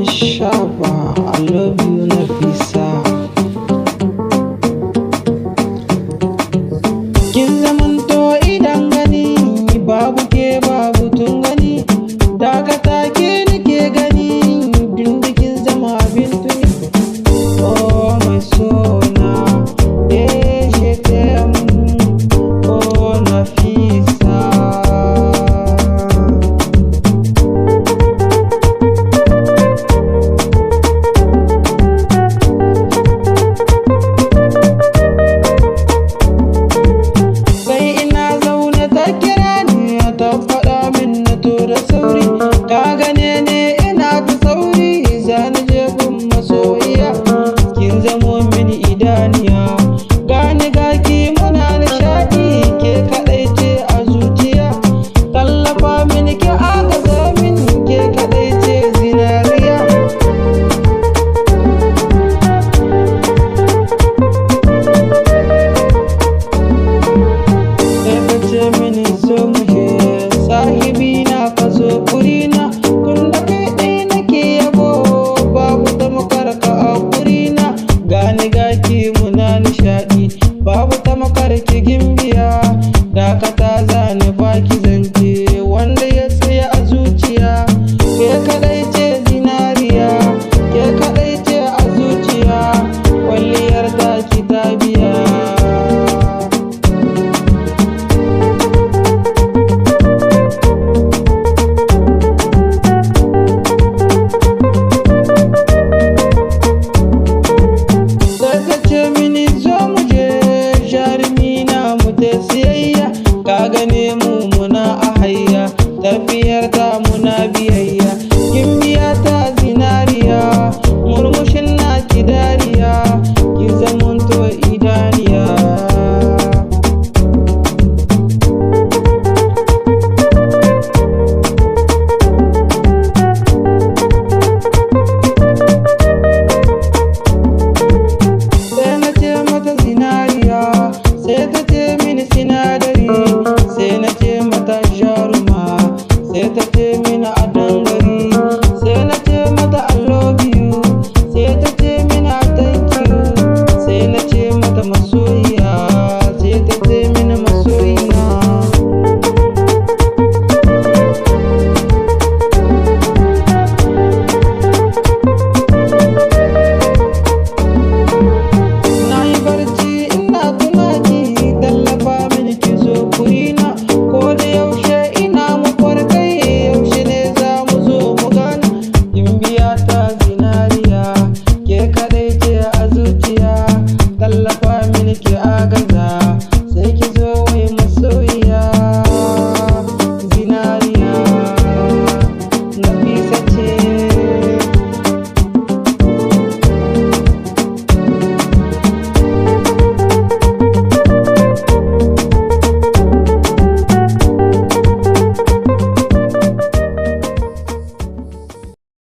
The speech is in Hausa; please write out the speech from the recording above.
Shaba, I love you, Nafisa. Kin zamanto idan gani, babu ke babu tun gani. Dakata ke nake gani, tun da kin zama abin tuni. Oh my sona, je t'aime, oh Nafisa. Ta faɗa min na tura sauri, ka gane ne ina ta sauri, zani je gun masoyiya. Kin zamo mini idaniya, gani gaki muna nishaɗi, ke kaɗai ce a zuciya. Tallafa mini ki agaza min, ke kaɗai ce zinariya. Sai ka ce mini zo mu je, sahibina ka zo kurina, tun da kai ɗaya nake yabo, babu tamakar ka a kurina. Gani gaki muna nishaɗi, babu tamakar ki gimbiya. Dakata zani baki zance, wanda ya tsaya a zuciya. Ke kaɗai ce zinariya, ke kaɗai ce a zuciya, kwalliyar taki ta biya. Siyayya ka gane mu muna a hayya, tafiyar ta muna biyayya. Kin biya ta zinariya, murmushin na ki dariya, ki zamanto idaniya. Sai na ce mata zinariya, sai ta ce mini sinadari, sai na ce mata jaruma, sai ta ce